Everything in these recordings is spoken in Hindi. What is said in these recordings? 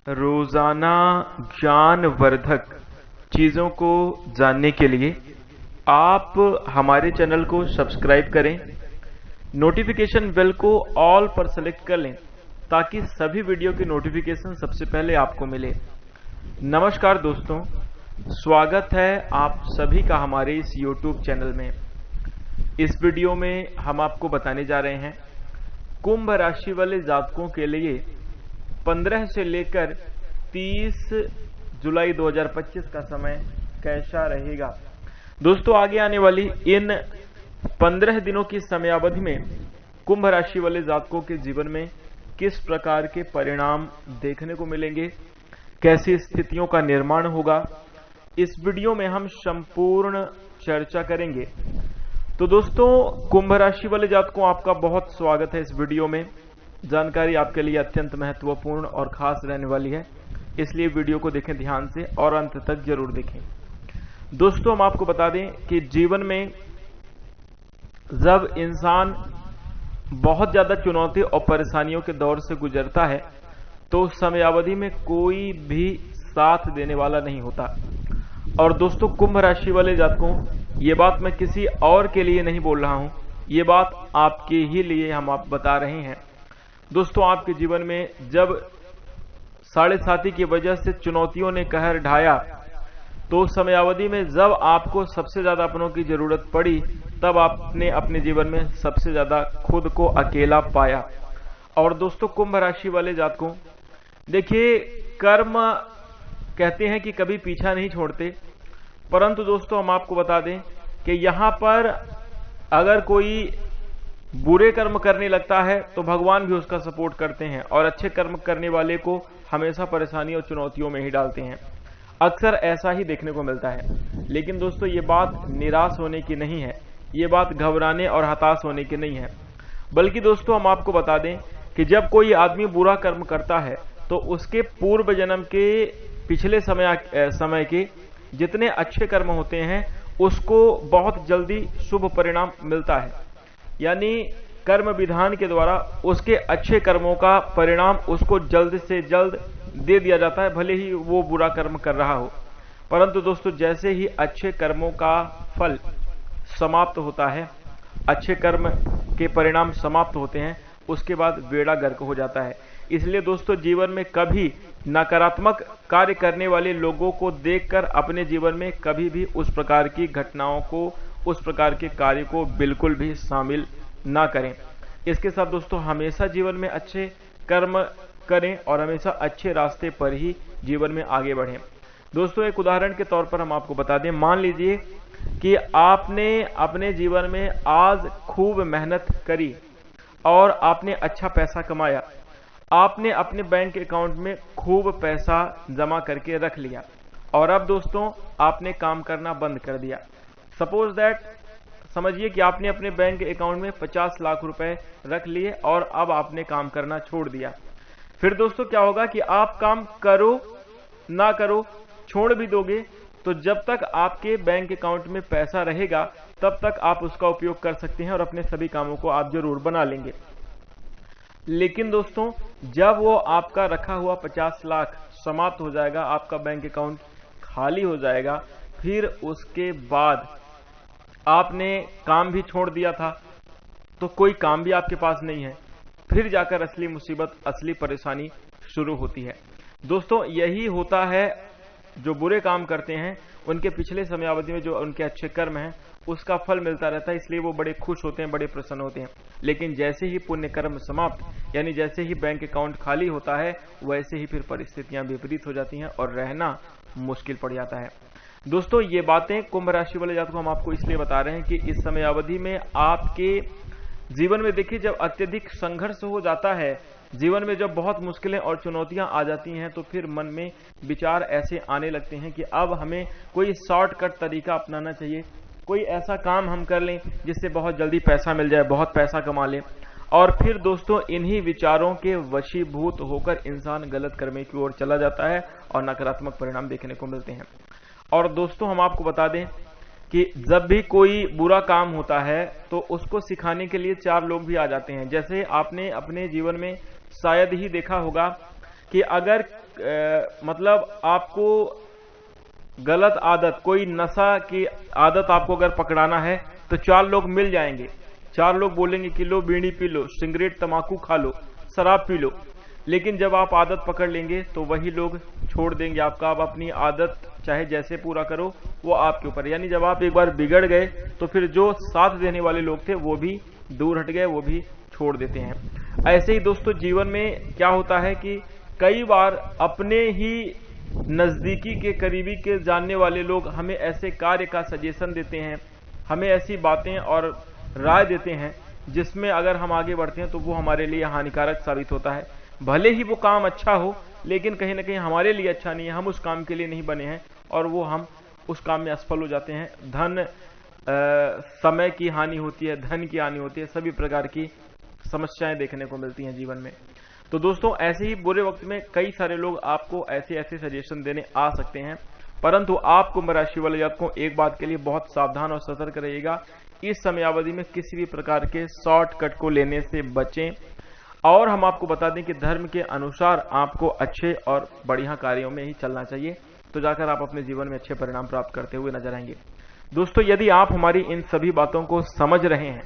रोजाना ज्ञानवर्धक चीज़ों को जानने के लिए आप हमारे चैनल को सब्सक्राइब करें, नोटिफिकेशन बेल को ऑल पर सेलेक्ट कर लें ताकि सभी वीडियो की नोटिफिकेशन सबसे पहले आपको मिले। नमस्कार दोस्तों, स्वागत है आप सभी का हमारे इस YouTube चैनल में। इस वीडियो में हम आपको बताने जा रहे हैं कुंभ राशि वाले जातकों के लिए 15 से लेकर 30 जुलाई 2025 का समय कैसा रहेगा। दोस्तों, आगे आने वाली इन 15 दिनों की समयावधि में कुंभ राशि वाले जातकों के जीवन में किस प्रकार के परिणाम देखने को मिलेंगे, कैसी स्थितियों का निर्माण होगा, इस वीडियो में हम संपूर्ण चर्चा करेंगे। तो दोस्तों, कुंभ राशि वाले जातकों, आपका बहुत स्वागत है इस वीडियो में। जानकारी आपके लिए अत्यंत महत्वपूर्ण और खास रहने वाली है, इसलिए वीडियो को देखें ध्यान से और अंत तक जरूर देखें। दोस्तों, हम आपको बता दें कि जीवन में जब इंसान बहुत ज्यादा चुनौती और परेशानियों के दौर से गुजरता है तो उस समयावधि में कोई भी साथ देने वाला नहीं होता। और दोस्तों, कुंभ राशि वाले जातकों, ये बात मैं किसी और के लिए नहीं बोल रहा हूं, ये बात आपके ही लिए हम आप बता रहे हैं। दोस्तों, आपके जीवन में जब साढ़े साथी की वजह से चुनौतियों ने कहर ढाया तो उस समयावधि में जब आपको सबसे ज्यादा अपनों की जरूरत पड़ी तब आपने अपने जीवन में सबसे ज्यादा खुद को अकेला पाया। और दोस्तों, कुंभ राशि वाले जातकों, देखिए, कर्म कहते हैं कि कभी पीछा नहीं छोड़ते, परंतु दोस्तों हम आपको बता दें कि यहां पर अगर कोई बुरे कर्म करने लगता है तो भगवान भी उसका सपोर्ट करते हैं और अच्छे कर्म करने वाले को हमेशा परेशानी और चुनौतियों में ही डालते हैं। अक्सर ऐसा ही देखने को मिलता है। लेकिन दोस्तों, ये बात निराश होने की नहीं है, ये बात घबराने और हताश होने की नहीं है, बल्कि दोस्तों हम आपको बता दें कि जब कोई आदमी बुरा कर्म करता है तो उसके पूर्व जन्म के पिछले समय के जितने अच्छे कर्म होते हैं उसको बहुत जल्दी शुभ परिणाम मिलता है। यानी कर्म विधान के द्वारा उसके अच्छे कर्मों का परिणाम उसको जल्द से जल्द दे दिया जाता है, भले ही वो बुरा कर्म कर रहा हो। परंतु दोस्तों, जैसे ही अच्छे कर्मों का फल समाप्त होता है, अच्छे कर्म के परिणाम समाप्त होते हैं, उसके बाद बेड़ा गर्क हो जाता है। इसलिए दोस्तों, जीवन में कभी नकारात्मक कार्य करने वाले लोगों को देखकर अपने जीवन में कभी भी उस प्रकार की घटनाओं को, उस प्रकार के कार्य को बिल्कुल भी शामिल ना करें। इसके साथ दोस्तों, हमेशा जीवन में अच्छे कर्म करें और हमेशा अच्छे रास्ते पर ही जीवन में आगे बढ़ें। दोस्तों, एक उदाहरण के तौर पर हम आपको बता दें, मान लीजिए कि आपने अपने जीवन में आज खूब मेहनत करी और आपने अच्छा पैसा कमाया, आपने अपने बैंक अकाउंट में खूब पैसा जमा करके रख लिया और अब दोस्तों आपने काम करना बंद कर दिया। सपोज दैट, समझिए कि आपने अपने बैंक अकाउंट में 50 लाख रुपए रख लिए और अब आपने काम करना छोड़ दिया। फिर दोस्तों क्या होगा कि आप काम करो ना करो, छोड़ भी दोगे तो जब तक आपके बैंक अकाउंट में पैसा रहेगा तब तक आप उसका उपयोग कर सकते हैं और अपने सभी कामों को आप जरूर बना लेंगे। लेकिन दोस्तों, जब वो आपका रखा हुआ 50 लाख समाप्त हो जाएगा, आपका बैंक अकाउंट खाली हो जाएगा, फिर उसके बाद आपने काम भी छोड़ दिया था तो कोई काम भी आपके पास नहीं है, फिर जाकर असली मुसीबत, असली परेशानी शुरू होती है। दोस्तों, यही होता है, जो बुरे काम करते हैं उनके पिछले समयावधि में जो उनके अच्छे कर्म हैं उसका फल मिलता रहता है, इसलिए वो बड़े खुश होते हैं, बड़े प्रसन्न होते हैं। लेकिन जैसे ही पुण्य कर्म समाप्त, यानी जैसे ही बैंक अकाउंट खाली होता है, वैसे ही फिर परिस्थितियां विपरीत हो जाती हैं और रहना मुश्किल पड़ जाता है। दोस्तों, ये बातें कुंभ राशि वाले जातकों हम आपको इसलिए बता रहे हैं कि इस समयावधि में आपके जीवन में देखिए, जब अत्यधिक संघर्ष हो जाता है, जीवन में जब बहुत मुश्किलें और चुनौतियां आ जाती हैं तो फिर मन में विचार ऐसे आने लगते हैं कि अब हमें कोई शॉर्टकट तरीका अपनाना चाहिए, कोई ऐसा काम हम कर लें जिससे बहुत जल्दी पैसा मिल जाए, बहुत पैसा कमा लें। और फिर दोस्तों, इन्हीं विचारों के वशीभूत होकर इंसान गलत कर्म की ओर चला जाता है और नकारात्मक परिणाम देखने को मिलते हैं। और दोस्तों, हम आपको बता दें कि जब भी कोई बुरा काम होता है तो उसको सिखाने के लिए 4 लोग भी आ जाते हैं। जैसे आपने अपने जीवन में शायद ही देखा होगा कि अगर मतलब आपको गलत आदत, कोई नशा की आदत आपको अगर पकड़ाना है तो 4 लोग मिल जाएंगे, 4 लोग बोलेंगे कि लो बीड़ी पी लो, सिगरेट तंबाकू खा लो, शराब पी लो, लेकिन जब आप आदत पकड़ लेंगे तो वही लोग छोड़ देंगे आपका। आप अपनी आदत चाहे जैसे पूरा करो वो आपके ऊपर, यानी जब आप एक बार बिगड़ गए तो फिर जो साथ देने वाले लोग थे वो भी दूर हट गए, वो भी छोड़ देते हैं। ऐसे ही दोस्तों जीवन में क्या होता है कि कई बार अपने ही नजदीकी के करीबी के जानने वाले लोग हमें ऐसे कार्य का सजेशन देते हैं, हमें ऐसी बातें और राय देते हैं जिसमें अगर हम आगे बढ़ते हैं तो वो हमारे लिए हानिकारक साबित होता है। भले ही वो काम अच्छा हो लेकिन कहीं ना कहीं हमारे लिए अच्छा नहीं है, हम उस काम के लिए नहीं बने हैं और वो हम उस काम में असफल हो जाते हैं। धन समय की हानि होती है, धन की हानि होती है, सभी प्रकार की समस्याएं देखने को मिलती हैं जीवन में। तो दोस्तों ऐसे ही बुरे वक्त में कई सारे लोग आपको ऐसे ऐसे सजेशन देने आ सकते हैं, परंतु आप कुंभ राशि वाले जातकों एक बात के लिए बहुत सावधान और सतर्क रहिएगा। इस समयावधि में किसी भी प्रकार के शॉर्टकट को लेने से बचें और हम आपको बता दें कि धर्म के अनुसार आपको अच्छे और बढ़िया कार्यों में ही चलना चाहिए, तो जाकर आप अपने जीवन में अच्छे परिणाम प्राप्त करते हुए नजर आएंगे। दोस्तों यदि आप हमारी इन सभी बातों को समझ रहे हैं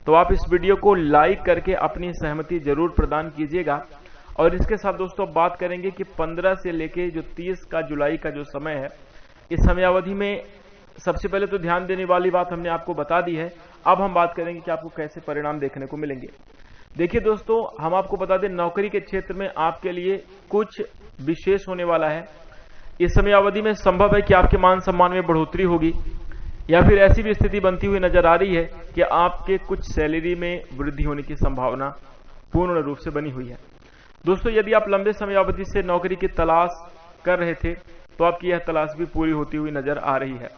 तो आप इस वीडियो को लाइक करके अपनी सहमति जरूर प्रदान कीजिएगा। और इसके साथ दोस्तों बात करेंगे कि 15 से लेके जो 30 का जुलाई का जो समय है, इस समयावधि में सबसे पहले तो ध्यान देने वाली बात हमने आपको बता दी है। अब हम बात करेंगे कि आपको कैसे परिणाम देखने को मिलेंगे। देखिए दोस्तों, हम आपको बता दें नौकरी के क्षेत्र में आपके लिए कुछ विशेष होने वाला है। इस समयावधि में संभव है कि आपके मान सम्मान में बढ़ोतरी होगी या फिर ऐसी भी स्थिति बनती हुई नजर आ रही है कि आपके कुछ सैलरी में वृद्धि होने की संभावना पूर्ण रूप से बनी हुई है। दोस्तों यदि आप लंबे समयावधि से नौकरी की तलाश कर रहे थे तो आपकी यह तलाश भी पूरी होती हुई नजर आ रही है।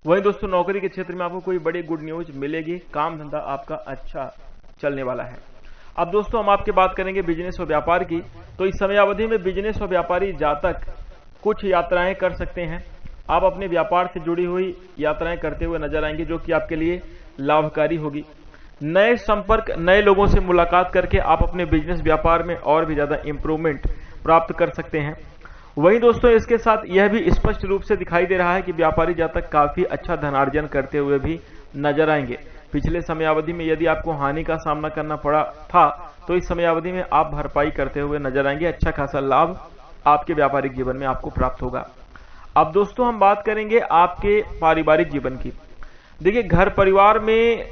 वहीं दोस्तों नौकरी के क्षेत्र में आपको कोई बड़ी गुड न्यूज मिलेगी, काम धंधा आपका अच्छा चलने वाला है। अब दोस्तों हम आपके बात करेंगे बिजनेस और व्यापार की। तो इस समयावधि में बिजनेस और व्यापारी जातक कुछ यात्राएं कर सकते हैं। आप अपने व्यापार से जुड़ी हुई यात्राएं करते हुए नजर आएंगे जो कि आपके लिए लाभकारी होगी। नए संपर्क, नए लोगों से मुलाकात करके आप अपने बिजनेस व्यापार में और भी ज्यादा इंप्रूवमेंट प्राप्त कर सकते हैं। वहीं दोस्तों इसके साथ यह भी स्पष्ट रूप से दिखाई दे रहा है कि व्यापारी जातक काफी अच्छा धनार्जन करते हुए भी नजर आएंगे। पिछले समयावधि में यदि आपको हानि का सामना करना पड़ा था तो इस समयावधि में आप भरपाई करते हुए नजर आएंगे। अच्छा खासा लाभ आपके व्यापारिक जीवन में आपको प्राप्त होगा। अब दोस्तों हम बात करेंगे आपके पारिवारिक जीवन की। देखिए घर परिवार में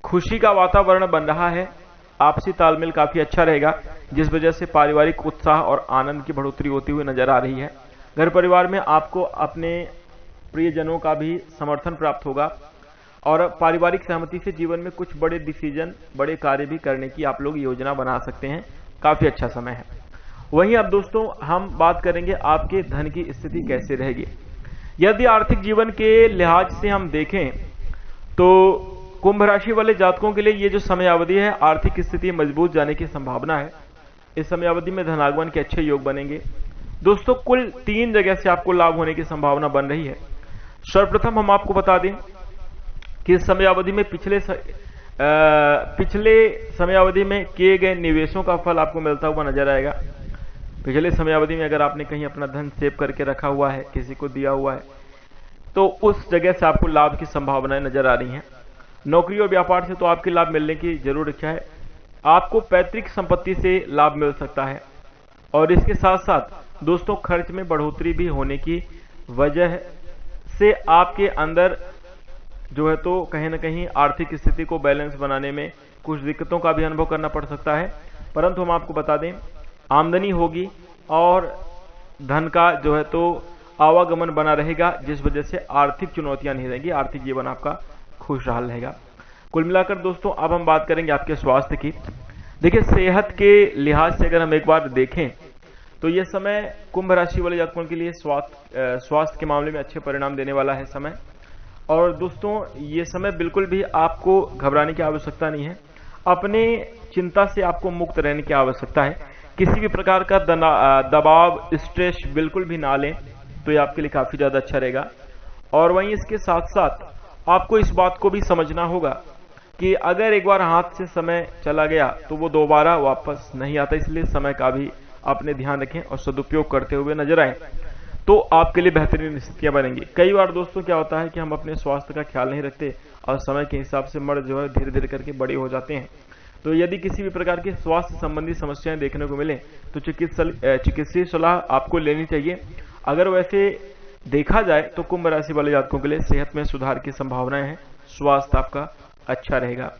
खुशी का वातावरण बन रहा है, आपसी तालमेल काफी अच्छा रहेगा जिस वजह से पारिवारिक उत्साह और आनंद की बढ़ोतरी होती हुई नजर आ रही है। घर परिवार में आपको अपने प्रियजनों का भी समर्थन प्राप्त होगा और पारिवारिक सहमति से जीवन में कुछ बड़े डिसीजन, बड़े कार्य भी करने की आप लोग योजना बना सकते हैं। काफी अच्छा समय है। वहीं अब दोस्तों हम बात करेंगे आपके धन की स्थिति कैसे रहेगी। यदि आर्थिक जीवन के लिहाज से हम देखें तो कुंभ राशि वाले जातकों के लिए ये जो समयावधि है आर्थिक स्थिति मजबूत जाने की संभावना है। इस समयावधि में धनागमन के अच्छे योग बनेंगे। दोस्तों कुल 3 जगह से आपको लाभ होने की संभावना बन रही है। सर्वप्रथम हम आपको बता दें कि इस समयावधि में पिछले समयावधि में किए गए निवेशों का फल आपको मिलता हुआ नजर आएगा। पिछले समयावधि में अगर आपने कहीं अपना धन सेव करके रखा हुआ है, किसी को दिया हुआ है, तो उस जगह से आपको लाभ की संभावनाएं नजर आ रही हैं। नौकरी और व्यापार से तो आपके लाभ मिलने की जरूर इच्छा है। आपको पैतृक संपत्ति से लाभ मिल सकता है और इसके साथ साथ दोस्तों खर्च में बढ़ोतरी भी होने की वजह से आपके अंदर जो है तो कहीं ना कहीं आर्थिक स्थिति को बैलेंस बनाने में कुछ दिक्कतों का भी अनुभव करना पड़ सकता है। परंतु हम आपको बता दें आमदनी होगी और धन का जो है तो आवागमन बना रहेगा जिस वजह से आर्थिक चुनौतियां नहीं रहेंगी, आर्थिक जीवन आपका खुशहाल रहेगा। कुल मिलाकर दोस्तों अब हम बात करेंगे आपके स्वास्थ्य की। देखिए सेहत के लिहाज से अगर हम एक बार देखें तो यह समय कुंभ राशि वाले जातकों के लिए स्वास्थ्य के मामले में अच्छे परिणाम देने वाला है समय। और दोस्तों ये समय बिल्कुल भी आपको घबराने की आवश्यकता नहीं है। अपने चिंता से आपको मुक्त रहने की आवश्यकता है। किसी भी प्रकार का दबाव, स्ट्रेस बिल्कुल भी ना लें तो ये आपके लिए काफी ज्यादा अच्छा रहेगा। और वहीं इसके साथ साथ आपको इस बात को भी समझना होगा कि अगर एक बार हाथ से समय चला गया तो वो दोबारा वापस नहीं आता, इसलिए समय का भी अपने ध्यान रखें और सदुपयोग करते हुए नजर आए तो आपके लिए बेहतरीन स्थितियां बनेंगी। कई बार दोस्तों क्या होता है कि हम अपने स्वास्थ्य का ख्याल नहीं रखते और समय के हिसाब से मर्द जो है धीरे धीरे करके बड़े हो जाते हैं। तो यदि किसी भी प्रकार की स्वास्थ्य संबंधी समस्याएं देखने को मिले तो चिकित्सीय सलाह आपको लेनी चाहिए। अगर वैसे देखा जाए तो कुंभ राशि वाले जातकों के लिए सेहत में सुधार की संभावनाएं हैं, स्वास्थ्य आपका अच्छा रहेगा।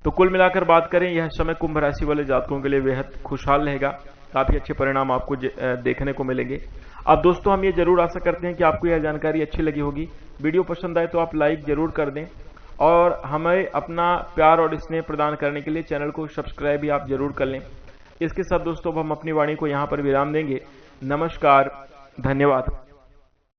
तो कुल मिलाकर बात करें, यह समय कुंभ राशि वाले जातकों के लिए बेहद खुशहाल रहेगा, काफी अच्छे परिणाम आपको देखने को मिलेंगे। अब दोस्तों हम ये जरूर आशा करते हैं कि आपको यह जानकारी अच्छी लगी होगी। वीडियो पसंद आए तो आप लाइक जरूर कर दें और हमें अपना प्यार और स्नेह प्रदान करने के लिए चैनल को सब्सक्राइब भी आप जरूर कर लें। इसके साथ दोस्तों हम अपनी वाणी को यहाँ पर विराम देंगे। नमस्कार, धन्यवाद।